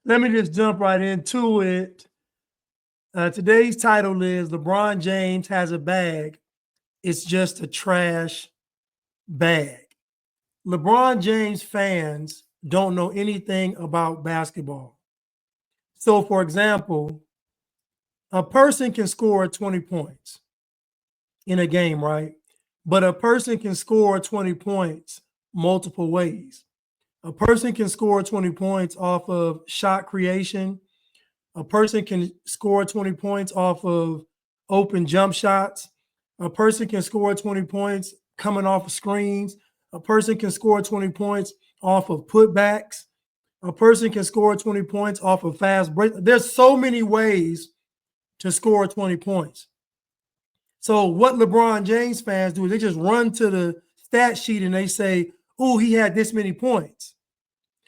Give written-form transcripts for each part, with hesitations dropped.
Let me just jump right into it. Today's title is LeBron James has a bag. It's just a trash bag. LeBron James fans don't know anything about basketball. So, for example, a person can score 20 points in a game, right? But a person can score 20 points multiple ways. A person can score 20 points off of shot creation. A person can score 20 points off of open jump shots. A person can score 20 points coming off of screens. A person can score 20 points off of putbacks. A person can score 20 points off of fast break. There's so many ways to score 20 points. So what LeBron James fans do is they just run to the stat sheet and they say, oh, he had this many points.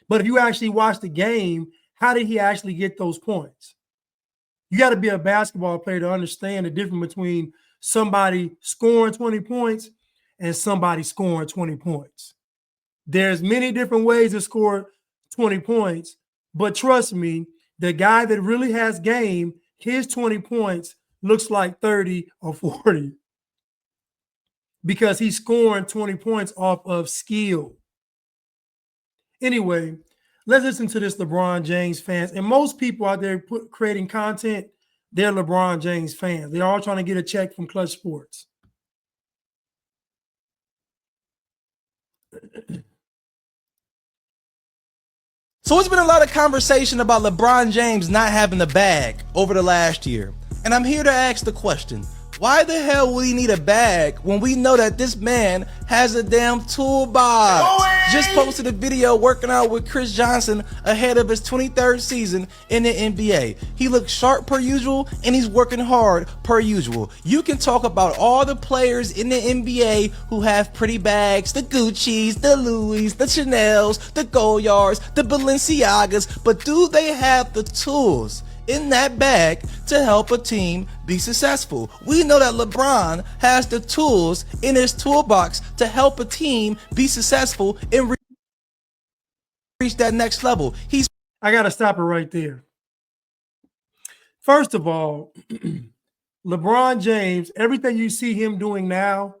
But if you actually watch the game, how did he actually get those points? You got to be a basketball player to understand the difference between somebody scoring 20 points and somebody scoring 20 points. There's many different ways to score 20 points, but trust me, the guy that really has game, his 20 points looks like 30 or 40 because he's scoring 20 points off of skill. Anyway, let's listen to this LeBron James fans. And most people out there creating content, they're LeBron James fans. They're all trying to get a check from Clutch Sports. So it's been a lot of conversation about LeBron James not having the bag over the last year. And I'm here to ask the question, why the hell would he need a bag when we know that this man has a damn toolbox? Just posted a video working out with Chris Johnson ahead of his 23rd season in the NBA. He looks sharp per usual and he's working hard per usual. You can talk about all the players in the NBA who have pretty bags, the Gucci's, the Louis, the Chanel's, the Goyards, the Balenciagas, but do they have the tools in that bag to help a team be successful? We know that LeBron has the tools in his toolbox to help a team be successful and reach that next level. I got to stop it right there. First of all, LeBron James, everything you see him doing now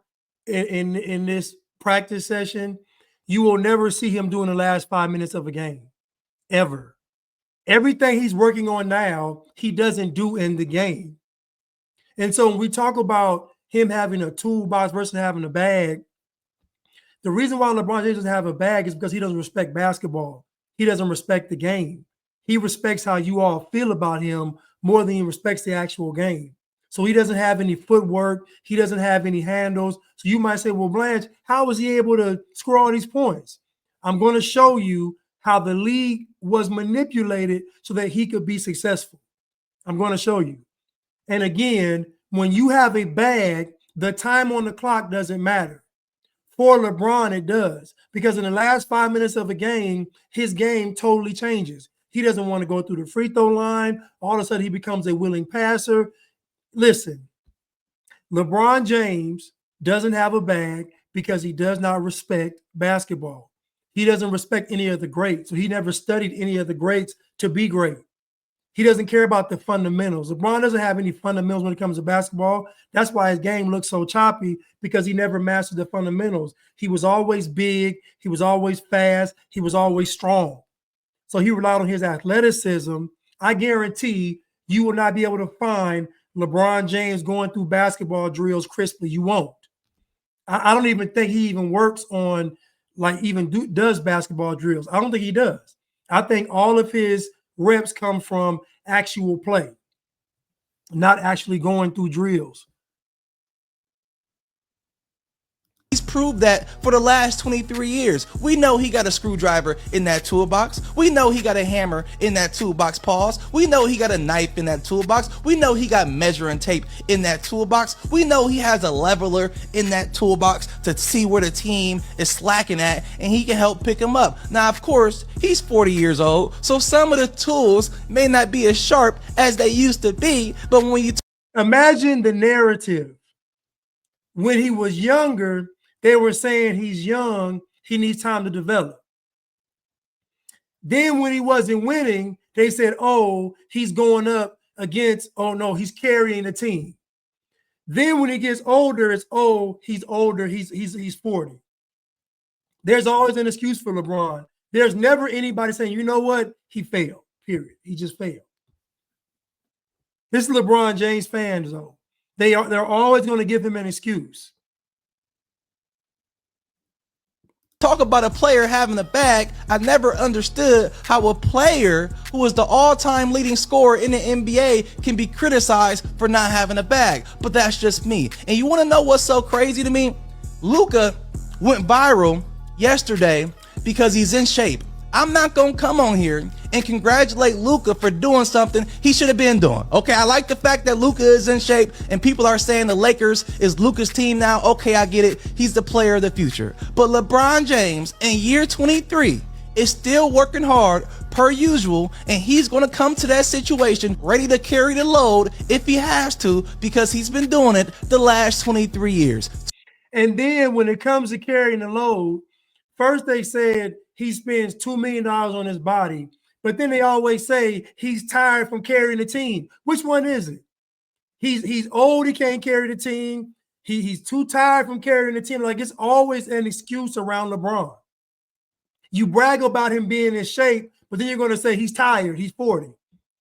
in this practice session, you will never see him doing the last 5 minutes of a game, ever. Everything he's working on now, he doesn't do in the game. And so when we talk about him having a toolbox versus having a bag, the reason why LeBron James doesn't have a bag is because he doesn't respect basketball. He doesn't respect the game. He respects how you all feel about him more than he respects the actual game. So he doesn't have any footwork. He doesn't have any handles. So you might say, well, Blanche, how was he able to score all these points? I'm going to show you how the league was manipulated so that he could be successful. I'm going to show you. And again, when you have a bag, the time on the clock doesn't matter. For LeBron, it does. Because in the last 5 minutes of a game, his game totally changes. He doesn't want to go through the free throw line. All of a sudden, he becomes a willing passer. Listen, LeBron James doesn't have a bag because he does not respect basketball. He doesn't respect any of the greats. So he never studied any of the greats to be great. He doesn't care about the fundamentals. LeBron doesn't have any fundamentals when it comes to basketball. That's why his game looks so choppy, because he never mastered the fundamentals. He was always big. He was always fast. He was always strong. So he relied on his athleticism. I guarantee you will not be able to find LeBron James going through basketball drills crisply. You won't. I don't even think he even works on does basketball drills. I don't think he does. I think all of his reps come from actual play, not actually going through drills. He's proved that for the last 23 years. We know he got a screwdriver in that toolbox. We know he got a hammer in that toolbox, pause. We know he got a knife in that toolbox. We know he got measuring tape in that toolbox. We know he has a leveler in that toolbox to see where the team is slacking at, and he can help pick them up. Now, of course, he's 40 years old, so some of the tools may not be as sharp as they used to be, but when you imagine the narrative. When he was younger, they were saying he's young, he needs time to develop. Then when he wasn't winning, they said, oh, he's going up against, oh no, he's carrying the team. Then when he gets older, it's, oh, he's older, he's 40. There's always an excuse for LeBron. There's never anybody saying, you know what, he failed, period. He just failed. This is LeBron James fans, though. They're always going to give him an excuse. Talk about a player having a bag. I never understood how a player who is the all-time leading scorer in the NBA can be criticized for not having a bag. But that's just me. And you want to know what's so crazy to me? Luka went viral yesterday because he's in shape. I'm not going to come on here and congratulate Luka for doing something he should have been doing. Okay, I like the fact that Luka is in shape and people are saying the Lakers is Luka's team now. Okay, I get it. He's the player of the future. But LeBron James in year 23 is still working hard per usual, and he's going to come to that situation ready to carry the load if he has to, because he's been doing it the last 23 years. And then when it comes to carrying the load, first they said he spends $2 million on his body, but then they always say he's tired from carrying the team. Which one is it? He's old, he can't carry the team. He's too tired from carrying the team. Like, it's always an excuse around LeBron. You brag about him being in shape, but then you're going to say he's tired, he's 40.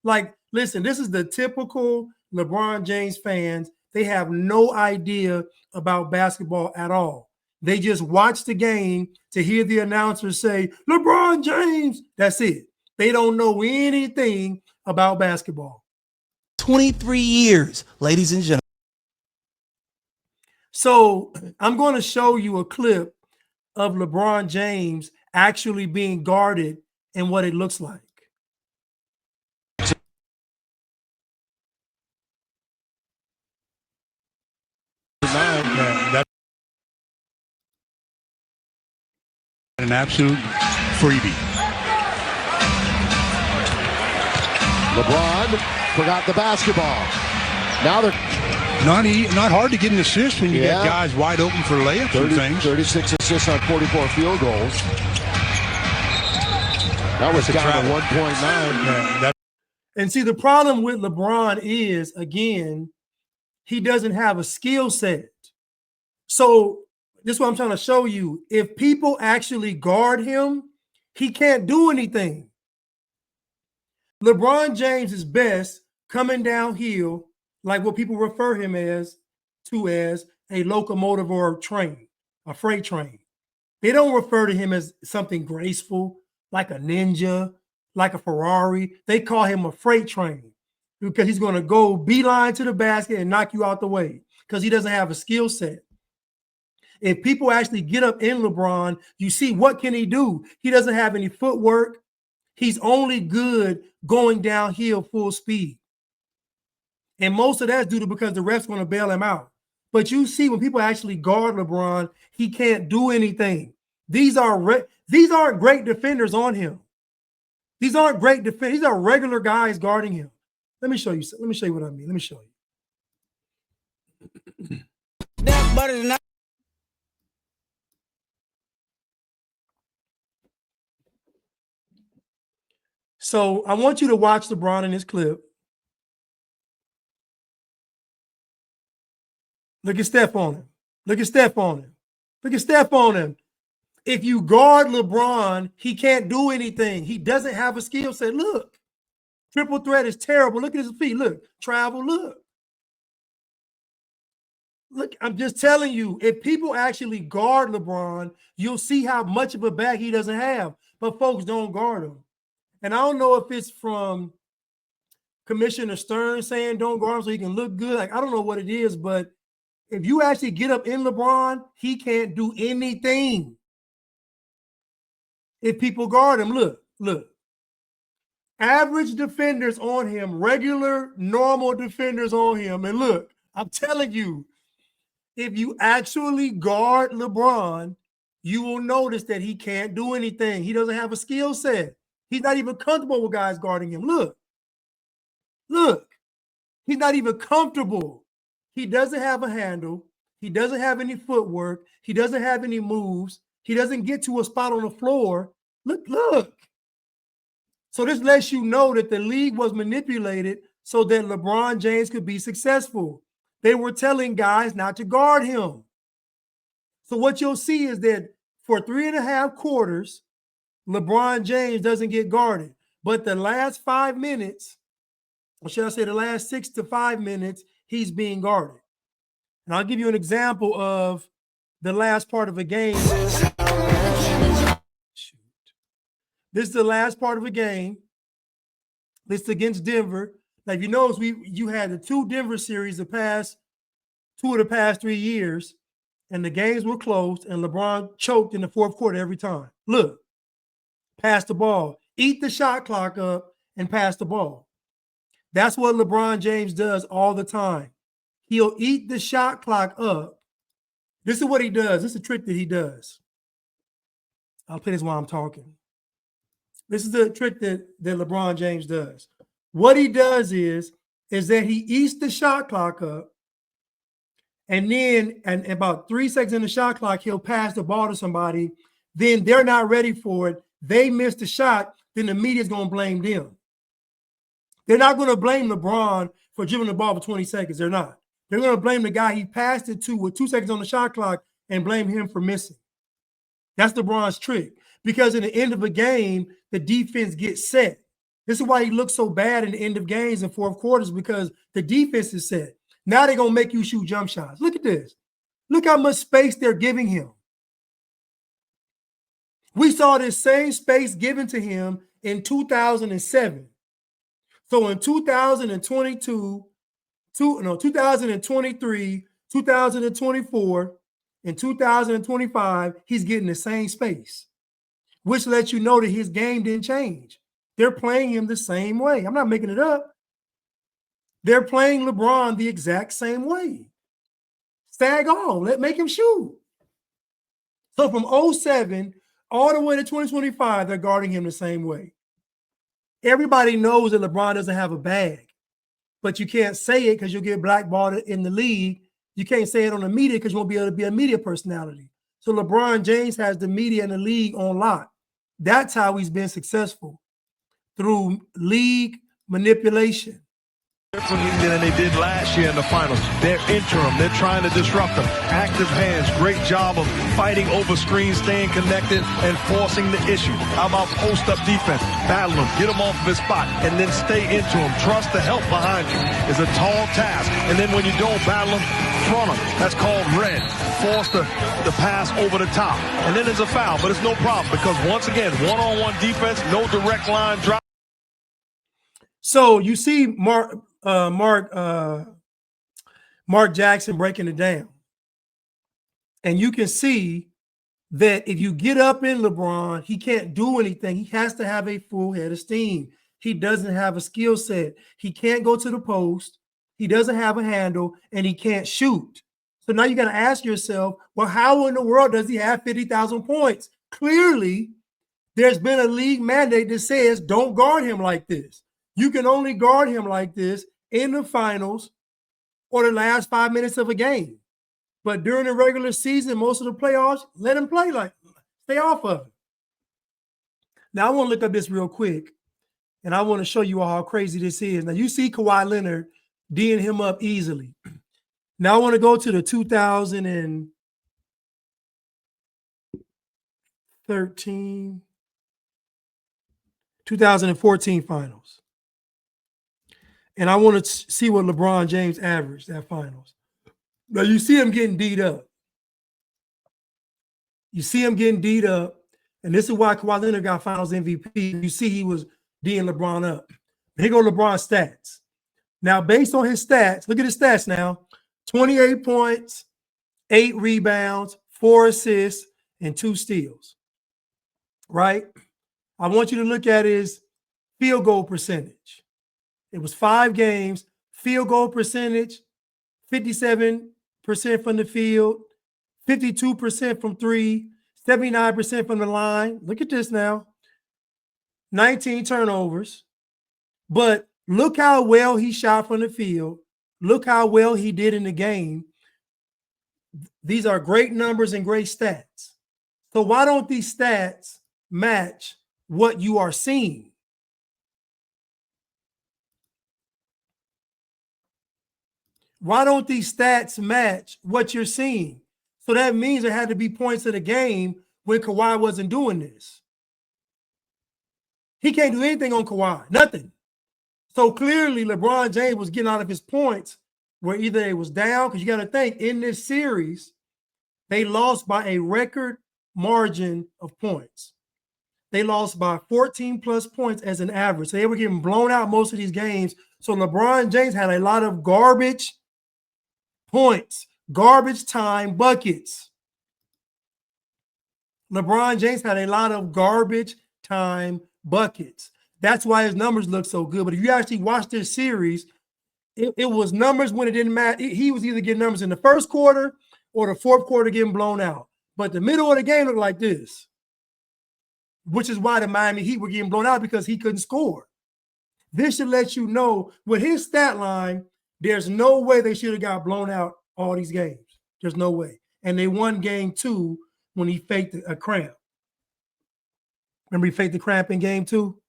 Like, listen, this is the typical LeBron James fans. They have no idea about basketball at all. They just watch the game to hear the announcer say, LeBron James. That's it. They don't know anything about basketball. 23 years, ladies and gentlemen. So I'm going to show you a clip of LeBron James actually being guarded and what it looks like. An absolute freebie. LeBron forgot the basketball. Now they're not hard to get an assist when you get guys wide open for layups and things. 36 assists on 44 field goals. That was down to 1.9. And see, the problem with LeBron is, again, he doesn't have a skill set. So this is what I'm trying to show you. If people actually guard him, he can't do anything. LeBron James is best coming downhill, like what people refer him as a locomotive or a train, a freight train. They don't refer to him as something graceful, like a ninja, like a Ferrari. They call him a freight train because he's going to go beeline to the basket and knock you out the way because he doesn't have a skill set. If people actually get up in LeBron, you see, what can he do? He doesn't have any footwork. He's only good going downhill full speed. And most of that's due to because the ref's going to bail him out. But you see, when people actually guard LeBron, he can't do anything. These aren't great defenders on him. These aren't great defenders. These are regular guys guarding him. Let me show you. Let me show you what I mean. Let me show you. That butter is not. So I want you to watch LeBron in this clip. Look at Steph on him. Look at Steph on him. Look at Steph on him. If you guard LeBron, he can't do anything. He doesn't have a skill set. Look, triple threat is terrible. Look at his feet. Look, travel, look. Look, I'm just telling you, if people actually guard LeBron, you'll see how much of a bag he doesn't have. But folks don't guard him. And I don't know if it's from Commissioner Stern saying don't guard him so he can look good. Like, I don't know what it is, but if you actually get up in LeBron, he can't do anything. If people guard him, look. Average defenders on him, regular, normal defenders on him. And look, I'm telling you, if you actually guard LeBron, you will notice that he can't do anything. He doesn't have a skill set. He's not even comfortable with guys guarding him. Look. He's not even comfortable. He doesn't have a handle. He doesn't have any footwork. He doesn't have any moves. He doesn't get to a spot on the floor. Look. So this lets you know that the league was manipulated so that LeBron James could be successful. They were telling guys not to guard him. So what you'll see is that for 3.5 quarters, LeBron James doesn't get guarded. But the last 5 minutes, or should I say the last 6 to 5 minutes, he's being guarded. And I'll give you an example of the last part of a game. Shoot. This is the last part of a game. This is against Denver. Now, if you notice, you had the 2 Denver series the past 3 years, and the games were close, and LeBron choked in the fourth quarter every time. Look, pass the ball, eat the shot clock up, and pass the ball. That's what LeBron James does all the time. He'll eat the shot clock up. This is what he does. This is a trick that he does. I'll play this while I'm talking. This is the trick that LeBron James does. What he does is that he eats the shot clock up, and then and about 3 seconds in the shot clock, he'll pass the ball to somebody. Then they're not ready for it. They missed the shot. Then the media's going to blame them. They're not going to blame LeBron for dribbling the ball for 20 seconds. They're not. They're going to blame the guy he passed it to with 2 seconds on the shot clock and blame him for missing. That's LeBron's trick. Because in the end of a game, the defense gets set. This is why he looks so bad in the end of games and fourth quarters, because the defense is set. Now they're going to make you shoot jump shots. Look at this. Look how much space they're giving him. We saw this same space given to him in 2007. So in 2022, 2023, 2024, and 2025, he's getting the same space, which lets you know that his game didn't change. They're playing him the same way. I'm not making it up. They're playing LeBron the exact same way. Stag on, make him shoot. So from 07 all the way to 2025, they're guarding him the same way. Everybody knows that LeBron doesn't have a bag, but you can't say it because you'll get blackballed in the league. You can't say it on the media because you won't be able to be a media personality. So LeBron James has the media and the league on lock. That's how he's been successful, through league manipulation. Than they did last year in the finals. They're interim. They're trying to disrupt them. Active hands. Great job of fighting over screens, staying connected, and forcing the issue. How about post-up defense? Battle him. Get him off of his spot, and then stay into him. Trust the help behind you. It's a tall task. And then when you don't battle him, front him. That's called red. Force the pass over the top. And then there's a foul, but it's no problem because, once again, one-on-one defense, no direct line drop. So you see Mark Jackson breaking it down. And you can see that if you get up in LeBron, he can't do anything. He has to have a full head of steam. He doesn't have a skill set. He can't go to the post. He doesn't have a handle, and he can't shoot. So now you got to ask yourself, well, how in the world does he have 50,000 points? Clearly, there's been a league mandate that says don't guard him like this. You can only guard him like this in the finals or the last 5 minutes of a game. But during the regular season, most of the playoffs, let him play stay off of it. Now, I want to look up this real quick, and I want to show you all how crazy this is. Now, you see Kawhi Leonard D'ing him up easily. Now, I want to go to the 2014 finals. And I want to see what LeBron James averaged that finals. Now, you see him getting D'd up. You see him getting D'd up. And this is why Kawhi Leonard got finals MVP. You see he was D'ing LeBron up. Here go LeBron's stats. Now, based on his stats, look at his stats now. 28 points, 8 rebounds, 4 assists, and 2 steals. Right? I want you to look at his field goal percentage. It was 5 games, field goal percentage, 57% from the field, 52% from 3, 79% from the line. Look at this now. 19 turnovers. But look how well he shot from the field. Look how well he did in the game. These are great numbers and great stats. So why don't these stats match what you are seeing? Why don't these stats match what you're seeing? So that means there had to be points of the game when Kawhi wasn't doing this. He can't do anything on Kawhi, nothing. So clearly LeBron James was getting out of his points where either it was down, because you got to think in this series, they lost by a record margin of points. They lost by 14 plus points as an average. So they were getting blown out most of these games. So LeBron James had a lot of garbage points, garbage time buckets. LeBron James had a lot of garbage time buckets. That's why his numbers look so good. But if you actually watch this series, it was numbers when it didn't matter. He was either getting numbers in the first quarter or the fourth quarter getting blown out. But the middle of the game looked like this, which is why the Miami Heat were getting blown out, because he couldn't score. This should let you know with his stat line, there's no way they should have got blown out all these games. There's no way. And they won game 2 when he faked a cramp. Remember he faked the cramp in game 2?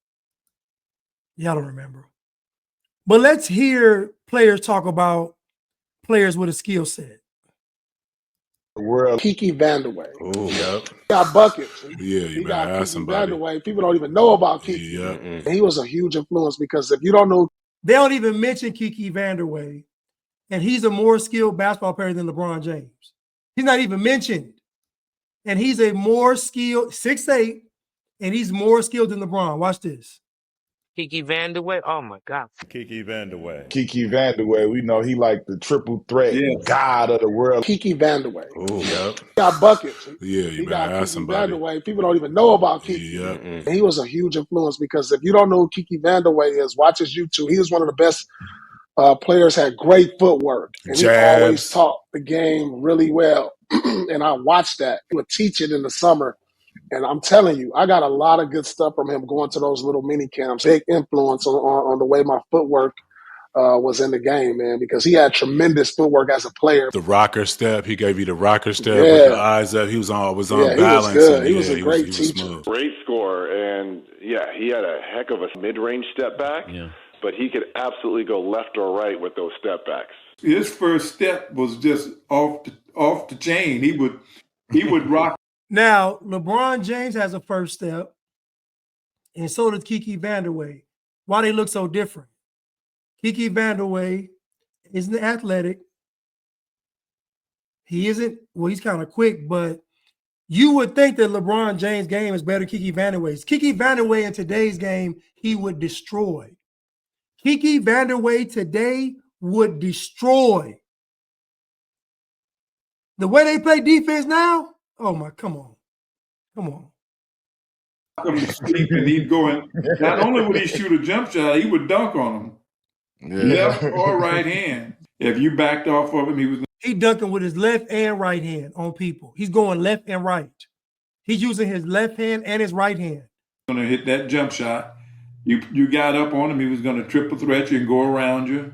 Y'all don't remember. But let's hear players talk about players with a skill set. World. Kiki Vandeweghe. Oh, yep. He got buckets. Yeah, you better ask Kiki somebody. Vandeweghe. People don't even know about Kiki. Yeah. He was a huge influence, because if you don't know, They don't even mention Kiki Vandeweghe, and he's a more skilled basketball player than LeBron James. He's not even mentioned. And he's a more skilled 6'8", and he's more skilled than LeBron. Watch this. Kiki Vandeweghe. Oh my God. Kiki Vandeweghe. Kiki Vandeweghe, we know he like the triple threat god of the world. Kiki Vandeweghe. Oh, yep. He got buckets. Yeah, you He better got ask Kiki somebody. Vandeweghe. People don't even know about Kiki. Yeah. He was a huge influence, because if you don't know who Kiki Vandeweghe is, watch his YouTube. He was one of the best players, had great footwork. And he always taught the game really well. And I watched that. He would teach it in the summer. And I'm telling you, I got a lot of good stuff from him going to those little mini camps. Big influence on the way my footwork was in the game, man, because he had tremendous footwork as a player. The rocker step, he gave you the rocker step with the eyes up. He was on balance. He was good. He was a great teacher. Smooth. Great scorer, and he had a heck of a mid-range step back, but he could absolutely go left or right with those step backs. His first step was just off the chain. He would rock. Now, LeBron James has a first step, and so does Kiki Vandeweghe. Why they look so different? Kiki Vandeweghe isn't athletic. He isn't, well, he's kind of quick, but you would think that LeBron James' game is better than Kiki Vandeweghe's. Kiki Vandeweghe in today's game, he would destroy. Kiki Vandeweghe today would destroy. The way they play defense now, oh my, come on. Him to sleep, and he'd go in. Not only would he shoot a jump shot, he would dunk on him, left or right hand. If you backed off of him, he dunking with his left and right hand on people. He's going left and right. He's using his left hand and his right hand. Going to hit that jump shot. You got up on him. He was going to triple threat you and go around you,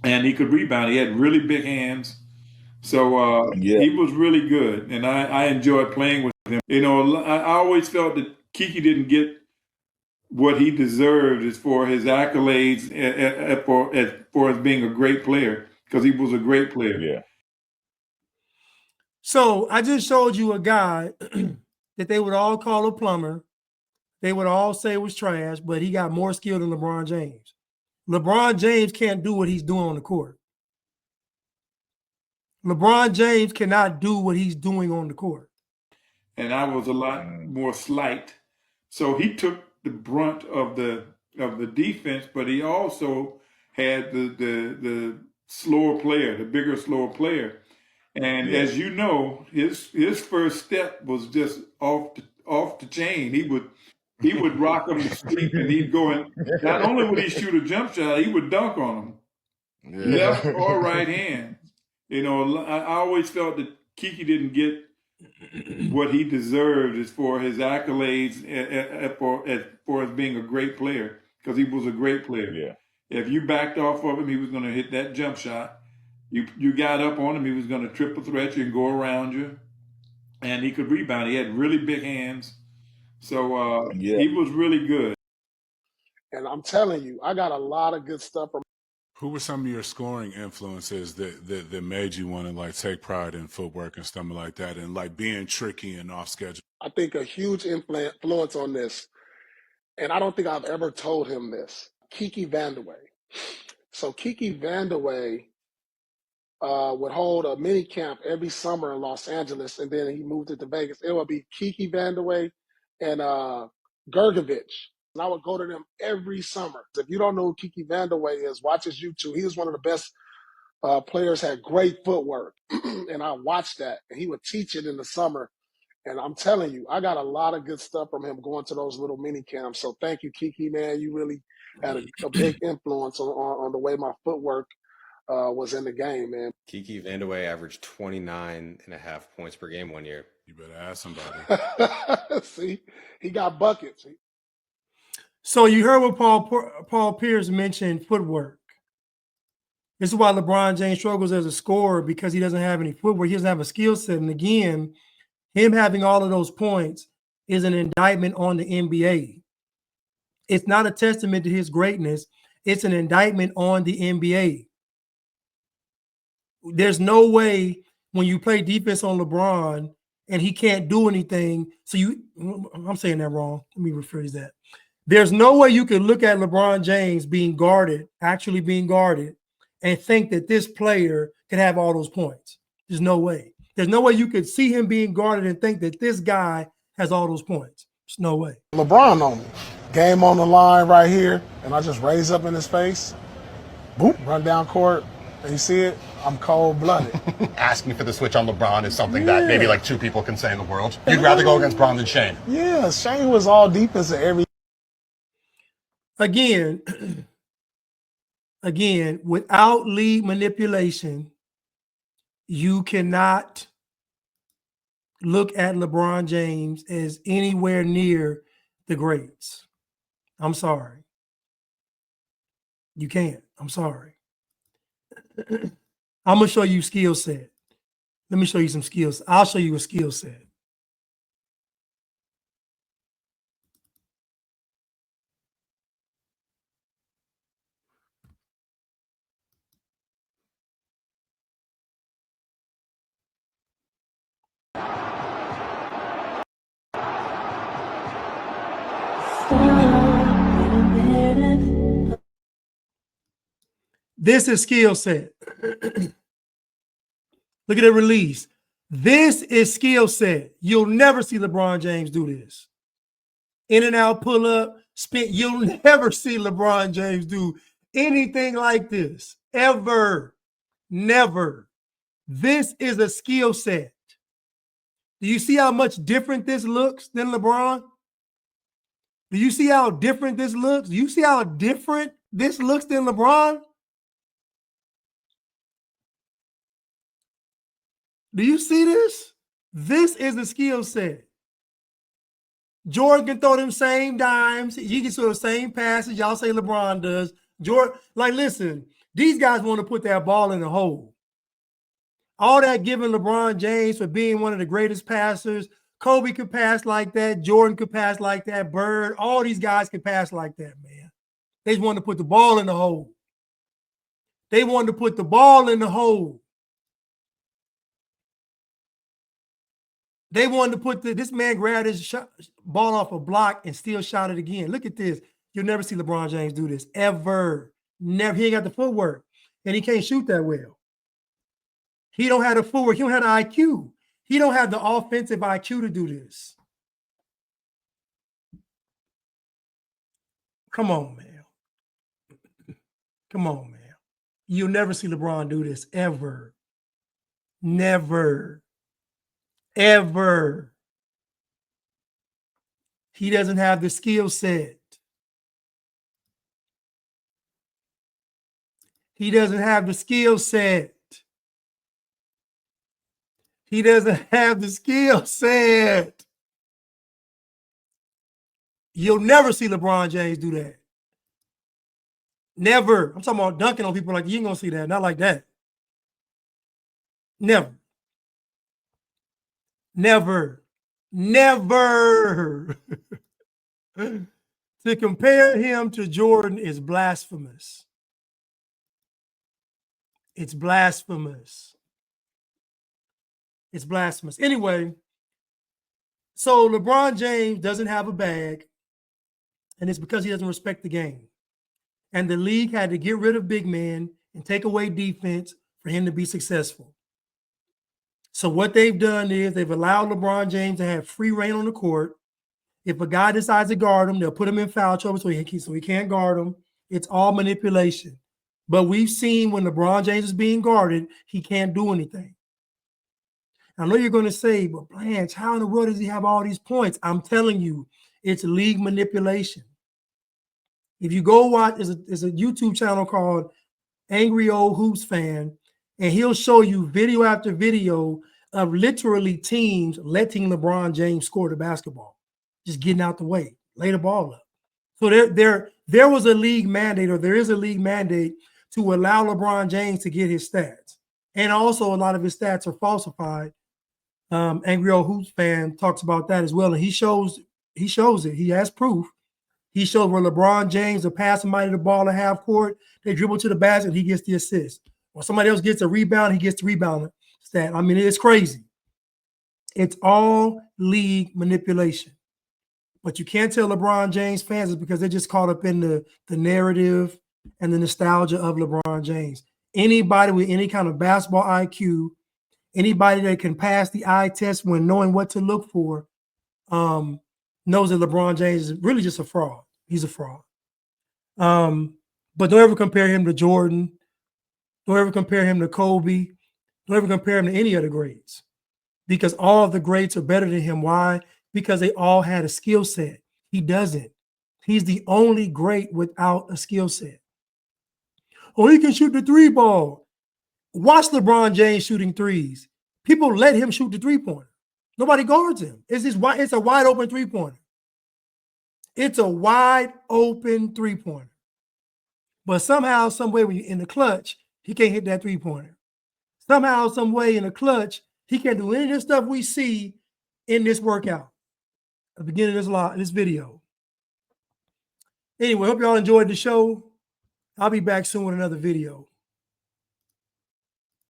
and he could rebound. He had really big hands. So he was really good, and I enjoyed playing with him. You know, I always felt that Kiki didn't get what he deserved as for his accolades for as being a great player, because he was a great player. Yeah. So I just showed you a guy that they would all call a plumber. They would all say was trash, but he got more skill than LeBron James. LeBron James can't do what he's doing on the court. LeBron James cannot do what he's doing on the court. And I was a lot more slight. So he took the brunt of the defense, but he also had the slower player, the bigger, slower player. And as you know, his first step was just off the chain. He would rock him to sleep, and he'd go in. Not only would he shoot a jump shot, he would dunk on him, left or right hand. You know, I always felt that Kiki didn't get what he deserved as for his accolades for as being a great player, because he was a great player. Yeah. If you backed off of him, he was going to hit that jump shot. You got up on him, he was going to triple threat you and go around you, and he could rebound. He had really big hands. So he was really good. And I'm telling you, I got a lot of good stuff from Who were some of your scoring influences that made you want to like take pride in footwork and stuff like that, and like being tricky and off schedule? I think a huge influence on this, and I don't think I've ever told him this, Kiki Vandeweghe. So Kiki Vandeweghe would hold a mini camp every summer in Los Angeles, and then he moved it to Vegas. It would be Kiki Vandeweghe and Gergovich. And I would go to them every summer. If you don't know who Kiki Vandeweghe is, watch his YouTube. He was one of the best players, had great footwork. And I watched that, and he would teach it in the summer. And I'm telling you, I got a lot of good stuff from him going to those little mini camps. So thank you, Kiki, man. You really had a big influence on the way my footwork was in the game, man. Kiki Vandeweghe averaged 29.5 points per game one year. You better ask somebody. See, he got buckets. So you heard what Paul Pierce mentioned, footwork. This is why LeBron James struggles as a scorer, because he doesn't have any footwork. He doesn't have a skill set. And again, him having all of those points is an indictment on the NBA. It's not a testament to his greatness. It's an indictment on the NBA. There's no way when you play defense on LeBron and he can't do anything. So I'm saying that wrong. Let me rephrase that. There's no way you can look at LeBron James being guarded, actually being guarded, and think that this player can have all those points. There's no way. There's no way you could see him being guarded and think that this guy has all those points. There's no way. LeBron on me. Game on the line right here, and I just raise up in his face, boop, run down court, and you see it, I'm cold-blooded. Asking for the switch on LeBron is something that maybe like two people can say in the world. You'd rather go against Bron than Shane. Yeah, Shane was all defense at every. Again, without lead manipulation, you cannot look at LeBron James as anywhere near the greats. I'm sorry. You can't. I'm sorry. I'm going to show you skill set. Let me show you some skills. I'll show you a skill set. This is skill set. Look at the release. This is skill set. You'll never see LeBron James do this. In and out pull up, spin. You'll never see LeBron James do anything like this. Ever. Never. This is a skill set. Do you see how much different this looks than LeBron? Do you see how different this looks? Do you see how different this looks than LeBron? Do you see this? This is the skill set. Jordan can throw them same dimes. He can throw the same passes. Y'all say LeBron does. Jordan, like, listen, these guys want to put that ball in the hole. All that giving LeBron James for being one of the greatest passers. Kobe could pass like that. Jordan could pass like that. Bird, all these guys can pass like that, man. They just wanted to put the ball in the hole. They wanted to put the ball in the hole. They wanted to put this man grabbed his ball off a block and still shot it again. Look at this. You'll never see LeBron James do this, ever. Never. He ain't got the footwork, and he can't shoot that well. He don't have the footwork. He don't have the IQ. He don't have the offensive IQ to do this. Come on, man. Come on, man. You'll never see LeBron do this, ever. Never. Ever. He doesn't have the skill set. He doesn't have the skill set. He doesn't have the skill set. You'll never see LeBron James do that. Never. I'm talking about dunking on people like you ain't gonna see that. Not like that. Never. Never. Never. To compare him to Jordan is blasphemous. It's blasphemous. It's blasphemous. Anyway, so LeBron James doesn't have a bag, and it's because he doesn't respect the game. And the league had to get rid of big men and take away defense for him to be successful. So what they've done is they've allowed LeBron James to have free reign on the court. If a guy decides to guard him, they'll put him in foul trouble so he can't guard him. It's all manipulation. But we've seen when LeBron James is being guarded, he can't do anything. I know you're going to say, but Blanche, how in the world does he have all these points? I'm telling you, it's league manipulation. If you go watch, there's a YouTube channel called Angry Old Hoops Fan, and he'll show you video after video of literally teams letting LeBron James score the basketball, just getting out the way, lay the ball up. So there was a league mandate, or there is a league mandate to allow LeBron James to get his stats. And also a lot of his stats are falsified. Angry Old Hoops Fan talks about that as well. And he shows it. He has proof. He shows where LeBron James will pass somebody the ball at half court, they dribble to the basket, and he gets the assist. Or somebody else gets a rebound, he gets the rebound stat. I mean, it's crazy. It's all league manipulation. But you can't tell LeBron James fans it's because they're just caught up in the narrative and the nostalgia of LeBron James. Anybody with any kind of basketball IQ, anybody that can pass the eye test when knowing what to look for, knows that LeBron James is really just a fraud. He's a fraud. But don't ever compare him to Jordan. Don't ever compare him to Kobe. Don't ever compare him to any of the greats, because all of the greats are better than him. Why? Because they all had a skill set. He doesn't. He's the only great without a skill set. Oh, he can shoot the three ball. Watch LeBron James shooting threes. People let him shoot the three-pointer. Nobody guards him. It's a wide open three-pointer. It's a wide open three-pointer. But somehow, some way, when you're in the clutch, he can't hit that three-pointer. Somehow, some way in the clutch, he can't do any of the stuff we see in this workout at the beginning of this video. Anyway, hope y'all enjoyed the show. I'll be back soon with another video.